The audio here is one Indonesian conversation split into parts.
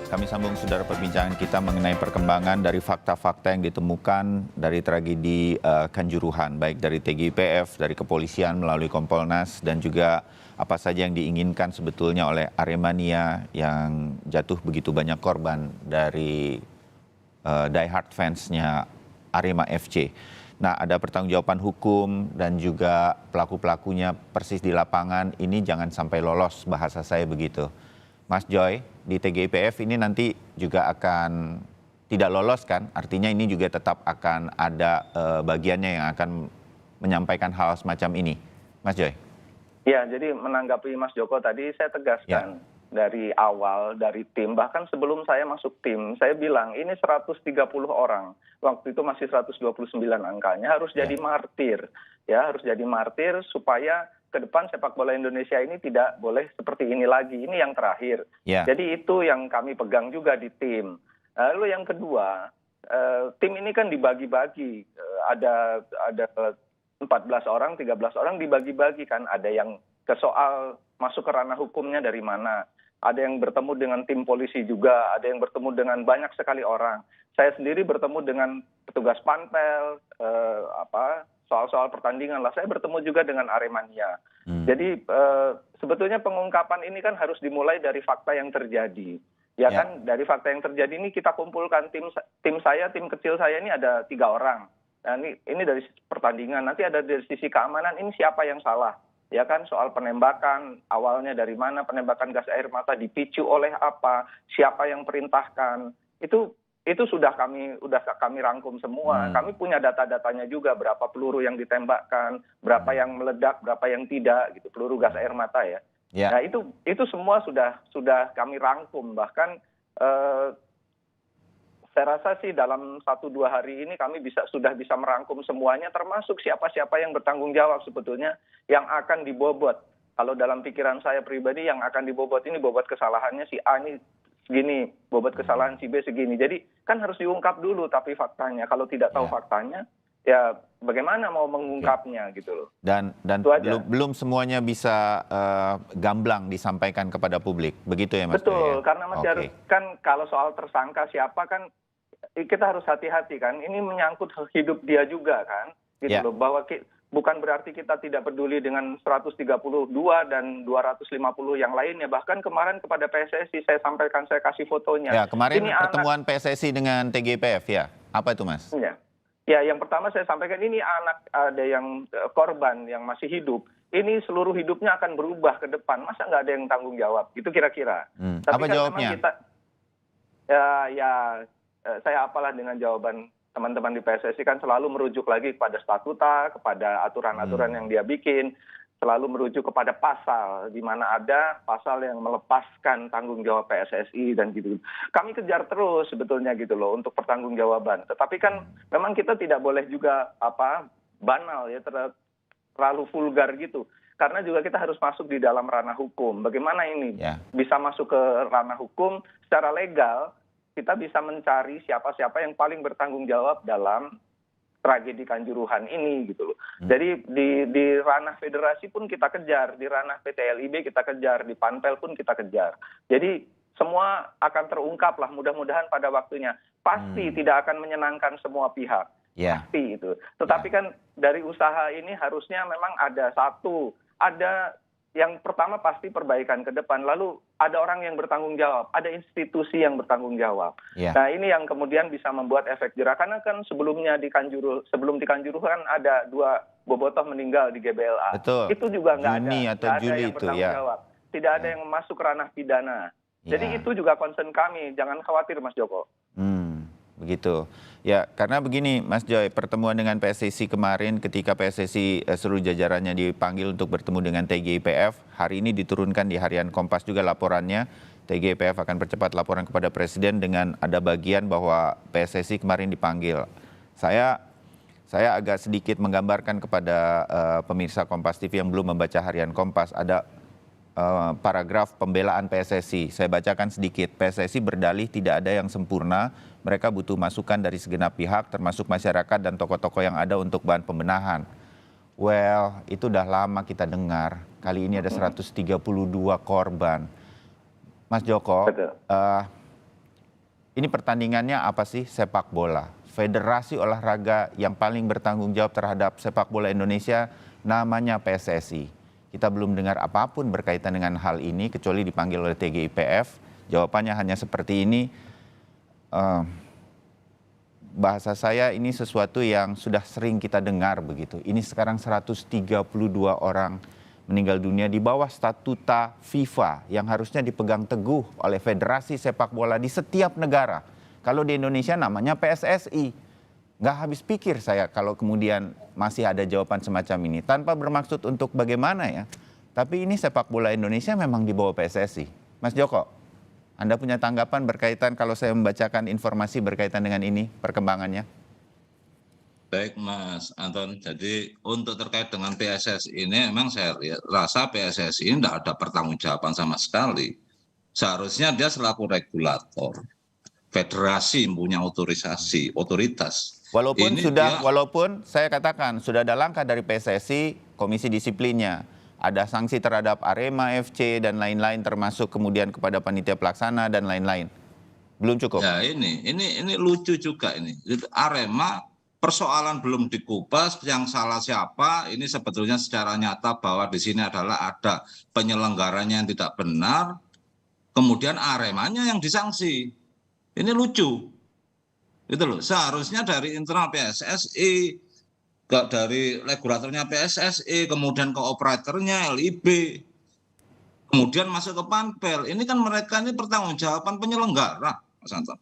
Kami sambung saudara perbincangan kita mengenai perkembangan dari fakta-fakta yang ditemukan dari tragedi Kanjuruhan, baik dari TGIPF, dari kepolisian melalui Kompolnas, dan juga apa saja yang diinginkan sebetulnya oleh Aremania yang jatuh begitu banyak korban dari diehard fans-nya Arema FC. Nah, ada pertanggungjawaban hukum dan juga pelaku-pelakunya persis di lapangan, ini jangan sampai lolos, bahasa saya begitu. Mas Joy, di TGIPF ini nanti juga akan tidak lolos kan? Artinya ini juga tetap akan ada bagiannya yang akan menyampaikan hal semacam ini. Mas Joy. Ya, jadi menanggapi Mas Joko tadi, saya tegaskan dari awal, dari tim, bahkan sebelum saya masuk tim, saya bilang ini 130 orang. Waktu itu masih 129 angkanya, harus jadi martir. Ya, harus jadi martir supaya ke depan sepak bola Indonesia ini tidak boleh seperti ini lagi. Ini yang terakhir. Jadi itu yang kami pegang juga di tim. Lalu yang kedua, tim ini kan dibagi-bagi. Ada 14 orang, 13 orang dibagi-bagi kan. Ada yang ke soal masuk ke ranah hukumnya dari mana. Ada yang bertemu dengan tim polisi juga, ada yang bertemu dengan banyak sekali orang. Saya sendiri bertemu dengan petugas panpel, soal-soal pertandingan lah. Saya bertemu juga dengan Aremania. Jadi sebetulnya pengungkapan ini kan harus dimulai dari fakta yang terjadi. Ya kan, dari fakta yang terjadi ini kita kumpulkan tim saya, tim kecil saya ini ada 3 orang. Nah, ini dari pertandingan, nanti ada dari sisi keamanan, ini siapa yang salah. Ya kan, soal penembakan, awalnya dari mana penembakan gas air mata, dipicu oleh apa, siapa yang perintahkan. Itu sudah kami rangkum semua. Kami punya data-datanya juga, berapa peluru yang ditembakkan, berapa yang meledak, berapa yang tidak, gitu, peluru gas air mata ya. Nah, itu semua sudah kami rangkum. Bahkan saya rasa sih dalam 1-2 hari ini kami sudah bisa merangkum semuanya, termasuk siapa-siapa yang bertanggung jawab sebetulnya yang akan dibobot. Kalau dalam pikiran saya pribadi, yang akan dibobot ini bobot kesalahannya si A ini segini, bobot kesalahan si B segini. Jadi kan harus diungkap dulu tapi faktanya. Kalau tidak tahu faktanya, ya bagaimana mau mengungkapnya gitu loh. Dan belum semuanya bisa gamblang disampaikan kepada publik. Begitu ya Mas? Betul, karena masih harus kan kalau soal tersangka siapa kan kita harus hati-hati kan. Ini menyangkut hidup dia juga kan. Gitu loh, bahwa bukan berarti kita tidak peduli dengan 132 dan 250 yang lainnya. Bahkan kemarin kepada PSSI saya sampaikan, saya kasih fotonya. Ya, kemarin ini pertemuan PSSI dengan TGIPF ya. Apa itu Mas? Ya, yang pertama saya sampaikan ini anak ada yang korban yang masih hidup. Ini seluruh hidupnya akan berubah ke depan. Masa nggak ada yang tanggung jawab? Itu kira-kira. Tapi apa kan jawabnya? Saya apalah dengan jawaban teman-teman di PSSI kan selalu merujuk lagi kepada statuta, kepada aturan-aturan yang dia bikin, selalu merujuk kepada pasal, di mana ada pasal yang melepaskan tanggung jawab PSSI dan gitu. Kami kejar terus sebetulnya gitu loh untuk pertanggungjawaban. Tetapi kan memang kita tidak boleh juga banal ya, terlalu vulgar gitu. Karena juga kita harus masuk di dalam ranah hukum. Bagaimana ini bisa masuk ke ranah hukum secara legal? Kita bisa mencari siapa-siapa yang paling bertanggung jawab dalam tragedi Kanjuruhan ini gitu loh. Jadi di ranah federasi pun kita kejar, di ranah PT LIB kita kejar, di Panpel pun kita kejar. Jadi semua akan terungkap lah mudah-mudahan pada waktunya. Pasti tidak akan menyenangkan semua pihak. Pasti itu. Tetapi kan dari usaha ini harusnya memang ada yang pertama pasti perbaikan ke depan, lalu ada orang yang bertanggung jawab, ada institusi yang bertanggung jawab. Nah, ini yang kemudian bisa membuat efek jerah. Karena kan sebelum di Kanjuruhan ada 2 bobotoh meninggal di GBLA. Betul. Itu juga nggak ada yang bertanggung jawab. Tidak ada yang masuk ranah pidana. Jadi itu juga concern kami, jangan khawatir Mas Joko. Begitu. Ya, karena begini Mas Joy, pertemuan dengan PSSI kemarin ketika PSSI seluruh jajarannya dipanggil untuk bertemu dengan TGIPF, hari ini diturunkan di harian Kompas juga laporannya, TGIPF akan percepat laporan kepada Presiden dengan ada bagian bahwa PSSI kemarin dipanggil. Saya agak sedikit menggambarkan kepada pemirsa Kompas TV yang belum membaca harian Kompas, ada paragraf pembelaan PSSI. Saya bacakan sedikit. PSSI berdalih tidak ada yang sempurna. Mereka butuh masukan dari segenap pihak, termasuk masyarakat dan tokoh-tokoh yang ada untuk bahan pembenahan. Well, itu udah lama kita dengar. Kali ini ada 132 korban. Mas Joko, ini pertandingannya apa sih? Sepak bola. Federasi olahraga yang paling bertanggung jawab terhadap sepak bola Indonesia namanya PSSI. Kita belum dengar apapun berkaitan dengan hal ini kecuali dipanggil oleh TGIPF. Jawabannya hanya seperti ini. Bahasa saya ini sesuatu yang sudah sering kita dengar begitu. Ini sekarang 132 orang meninggal dunia di bawah statuta FIFA yang harusnya dipegang teguh oleh federasi sepak bola di setiap negara. Kalau di Indonesia namanya PSSI. Nggak habis pikir saya kalau kemudian masih ada jawaban semacam ini. Tanpa bermaksud untuk bagaimana ya. Tapi ini sepak bola Indonesia memang di bawah PSSI. Mas Joko, Anda punya tanggapan berkaitan kalau saya membacakan informasi berkaitan dengan ini, perkembangannya? Baik Mas Anton, jadi untuk terkait dengan PSSI ini memang saya rasa PSSI ini tidak ada pertanggungjawaban sama sekali. Seharusnya dia selaku regulator, federasi punya otorisasi, otoritas. Walaupun saya katakan sudah ada langkah dari PSSI, komisi disiplinnya, ada sanksi terhadap Arema FC dan lain-lain termasuk kemudian kepada panitia pelaksana dan lain-lain. Belum cukup. Ya ini lucu juga ini. Arema persoalan belum dikupas, yang salah siapa, ini sebetulnya secara nyata bahwa di sini adalah ada penyelenggaranya yang tidak benar, kemudian Aremanya yang disanksi. Ini lucu. Gitu loh. Seharusnya dari internal PSSI, dari regulatornya PSSI, kemudian ke operatornya LIB, kemudian masuk ke Panpel. Ini kan mereka ini pertanggungjawaban penyelenggara, Mas Anton.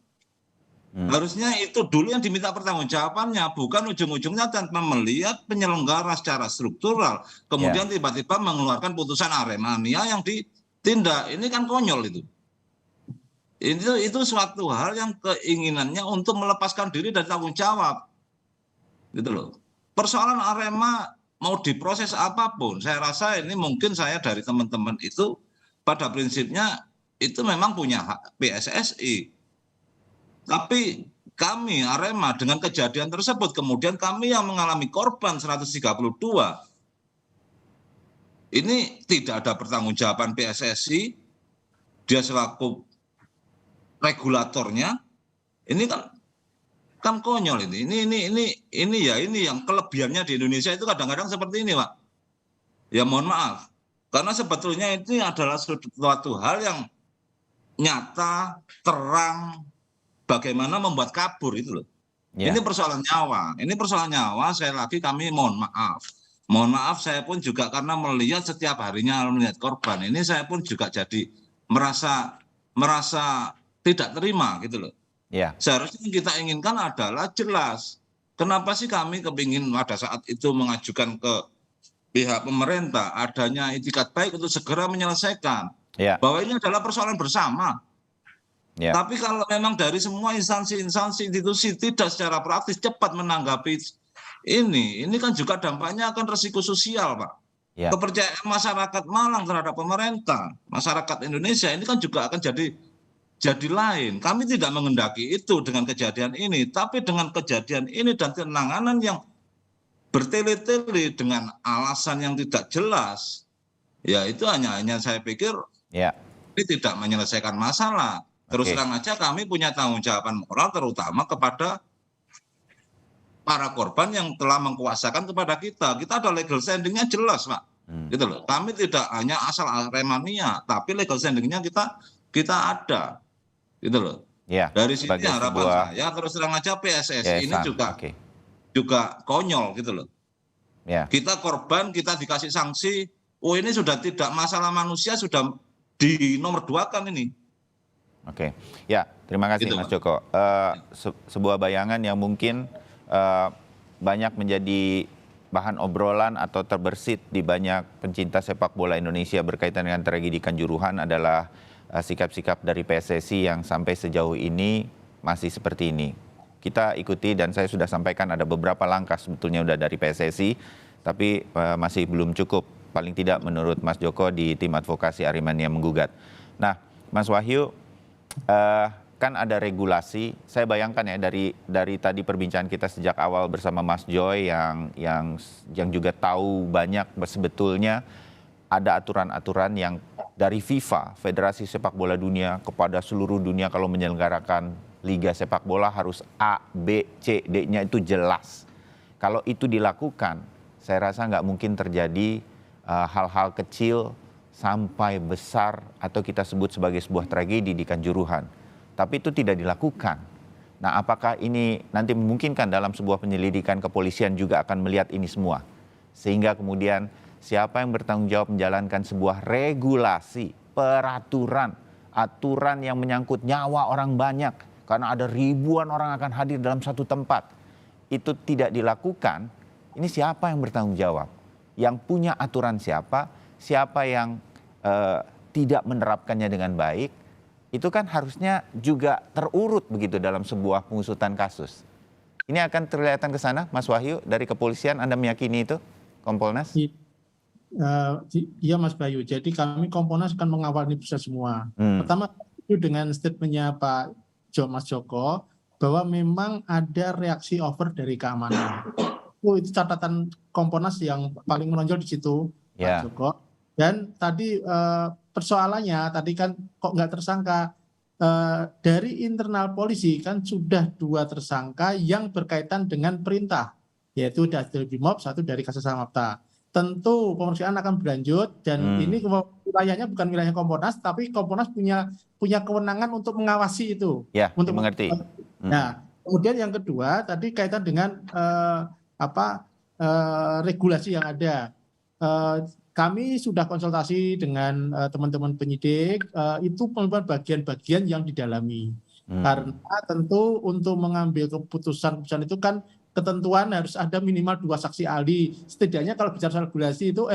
Harusnya itu dulu yang diminta pertanggungjawabannya, bukan ujung-ujungnya tanpa melihat penyelenggara secara struktural, kemudian tiba-tiba mengeluarkan putusan Aremania yang ditindak. Ini kan konyol itu. Itu suatu hal yang keinginannya untuk melepaskan diri dari tanggung jawab. Gitu loh. Persoalan Arema mau diproses apapun, saya rasa ini mungkin saya dari teman-teman itu pada prinsipnya itu memang punya hak PSSI. Tapi kami Arema dengan kejadian tersebut kemudian kami yang mengalami korban 132. Ini tidak ada pertanggungjawaban PSSI. Dia selaku regulatornya. Ini kan konyol ini. Ini yang kelebihannya di Indonesia itu kadang-kadang seperti ini, Pak. Ya mohon maaf. Karena sebetulnya itu adalah suatu hal yang nyata, terang, bagaimana membuat kabur itu loh. Ini persoalan nyawa. Ini persoalan nyawa, sekali lagi kami mohon maaf. Mohon maaf saya pun juga karena melihat setiap harinya melihat korban. Ini saya pun juga jadi merasa tidak terima gitu loh. Seharusnya yang kita inginkan adalah jelas. Kenapa sih kami kepingin pada saat itu mengajukan ke pihak pemerintah adanya itikat baik untuk segera menyelesaikan. Bahwa ini adalah persoalan bersama. Tapi kalau memang dari semua instansi-instansi institusi tidak secara praktis cepat menanggapi ini kan juga dampaknya akan resiko sosial, Pak. Kepercayaan masyarakat Malang terhadap pemerintah, masyarakat Indonesia ini kan juga akan jadi lain. Kami tidak mengendaki itu dengan kejadian ini, tapi dengan kejadian ini dan penanganan yang bertele-tele dengan alasan yang tidak jelas, ya itu hanya saya pikir ini tidak menyelesaikan masalah. Terus terang aja kami punya tanggung jawaban moral terutama kepada para korban yang telah mengkuasakan kepada kita. Kita ada legal standingnya jelas, Pak. Gitu loh. Kami tidak hanya asal Aremania, tapi legal standingnya kita ada. Gitu loh. Dari sini harapan saya terus terang aja PSSI ini juga konyol gitu loh. Kita korban, kita dikasih sanksi. Oh ini sudah tidak masalah manusia, sudah dinomorduakan ini. Terima kasih gitu, Mas Joko. Sebuah bayangan yang mungkin banyak menjadi bahan obrolan atau terbersit di banyak pencinta sepak bola Indonesia berkaitan dengan tragedi Kanjuruhan adalah sikap-sikap dari PSSI yang sampai sejauh ini masih seperti ini. Kita ikuti dan saya sudah sampaikan ada beberapa langkah sebetulnya udah dari PSSI, tapi masih belum cukup. Paling tidak menurut Mas Joko di tim advokasi Aremania menggugat. Nah, Mas Wahyu, kan ada regulasi. Saya bayangkan ya dari tadi perbincangan kita sejak awal bersama Mas Joy yang juga tahu banyak sebetulnya ada aturan-aturan yang dari FIFA, Federasi Sepak Bola Dunia kepada seluruh dunia kalau menyelenggarakan liga sepak bola harus A, B, C, D-nya itu jelas. Kalau itu dilakukan, saya rasa nggak mungkin terjadi hal-hal kecil sampai besar atau kita sebut sebagai sebuah tragedi di Kanjuruhan. Tapi itu tidak dilakukan. Nah, apakah ini nanti memungkinkan dalam sebuah penyelidikan kepolisian juga akan melihat ini semua? Sehingga kemudian siapa yang bertanggung jawab menjalankan sebuah regulasi, peraturan, aturan yang menyangkut nyawa orang banyak. Karena ada ribuan orang akan hadir dalam satu tempat. Itu tidak dilakukan, ini siapa yang bertanggung jawab? Yang punya aturan siapa? Siapa yang tidak menerapkannya dengan baik? Itu kan harusnya juga terurut begitu dalam sebuah pengusutan kasus. Ini akan terlihatan ke sana, Mas Wahyu, dari kepolisian, Anda meyakini itu, Kompolnas? Iya Mas Bayu, jadi kami Kompolnas akan mengawal ini bisa semua. Pertama, itu dengan statementnya Pak Mas Joko, bahwa memang ada reaksi over dari keamanan. Itu catatan Kompolnas yang paling menonjol di situ, Pak Joko. Dan tadi persoalannya, tadi kan kok nggak tersangka, dari internal polisi kan sudah 2 tersangka yang berkaitan dengan perintah, yaitu dari Brimob, 1 dari Kasasamapta. Tentu pemeriksaan akan berlanjut dan ini wilayahnya bukan wilayah Kompolnas, tapi Kompolnas punya kewenangan untuk mengawasi itu. Ya, untuk mengerti. Nah, kemudian yang kedua tadi kaitan dengan regulasi yang ada. Kami sudah konsultasi dengan teman-teman penyidik, itu bagian-bagian yang didalami. Karena tentu untuk mengambil keputusan itu kan ketentuan harus ada minimal 2 saksi ahli. Setidaknya kalau bicara regulasi itu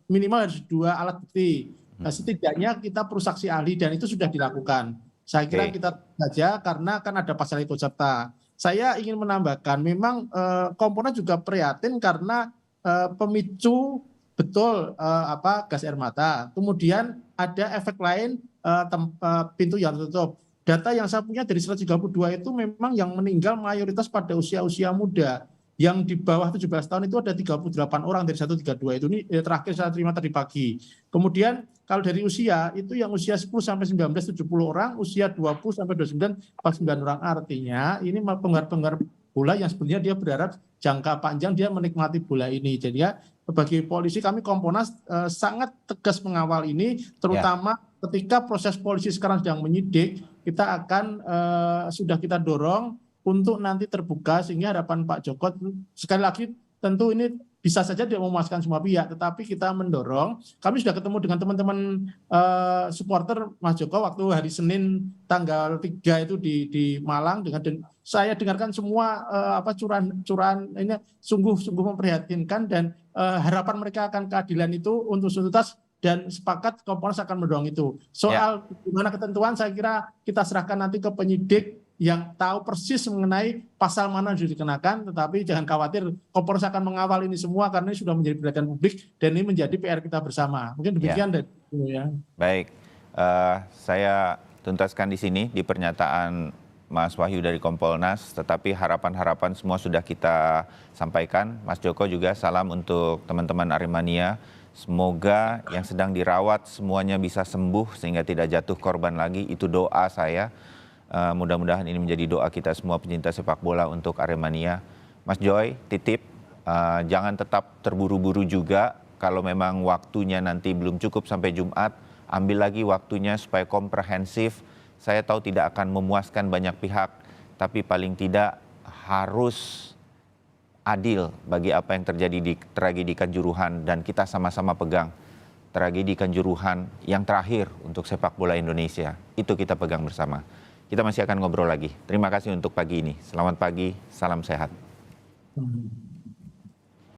minimal harus 2 alat bukti. Setidaknya kita perlu saksi ahli dan itu sudah dilakukan. Saya kira kita saja karena kan ada pasal ikut serta. Saya ingin menambahkan memang Kompolnas juga prihatin karena pemicu betul gas air mata. Kemudian ada efek lain pintu yang tertutup. Data yang saya punya dari 132 itu memang yang meninggal mayoritas pada usia-usia muda. Yang di bawah 17 tahun itu ada 38 orang dari 132 itu. Ini terakhir saya terima tadi pagi. Kemudian kalau dari usia itu yang usia 10 sampai 19 70 orang, usia 20 sampai 29 49 orang. Artinya ini penggemar bola yang sebenarnya dia berharap jangka panjang dia menikmati bola ini. Jadi ya bagi polisi kami Kompolnas sangat tegas mengawal ini, terutama ketika proses polisi sekarang sedang menyidik, kita akan sudah kita dorong untuk nanti terbuka sehingga harapan Pak Joko sekali lagi tentu ini bisa saja tidak memuaskan semua pihak, tetapi kita mendorong. Kami sudah ketemu dengan teman-teman supporter Mas Joko waktu hari Senin tanggal 3 itu di Malang dan saya dengarkan semua curahan ini sungguh memprihatinkan dan harapan mereka akan keadilan itu untuk tuntas dan sepakat Kompolnas akan mendorong itu. Soal gimana ketentuan saya kira kita serahkan nanti ke penyidik yang tahu persis mengenai pasal mana yang sudah dikenakan, tetapi jangan khawatir Kompolnas akan mengawal ini semua karena ini sudah menjadi perhatian publik dan ini menjadi PR kita bersama. Mungkin demikian ya. Baik, saya tuntaskan di sini di pernyataan Mas Wahyu dari Kompolnas, tetapi harapan-harapan semua sudah kita sampaikan. Mas Joko juga salam untuk teman-teman Aremania. Semoga yang sedang dirawat semuanya bisa sembuh sehingga tidak jatuh korban lagi. Itu doa saya. Mudah-mudahan ini menjadi doa kita semua pencinta sepak bola untuk Aremania. Mas Joy, titip, jangan tetap terburu-buru juga. Kalau memang waktunya nanti belum cukup sampai Jumat, ambil lagi waktunya supaya komprehensif. Saya tahu tidak akan memuaskan banyak pihak, tapi paling tidak harus adil bagi apa yang terjadi di tragedi Kanjuruhan dan kita sama-sama pegang tragedi Kanjuruhan yang terakhir untuk sepak bola Indonesia. Itu kita pegang bersama. Kita masih akan ngobrol lagi. Terima kasih untuk pagi ini. Selamat pagi, salam sehat.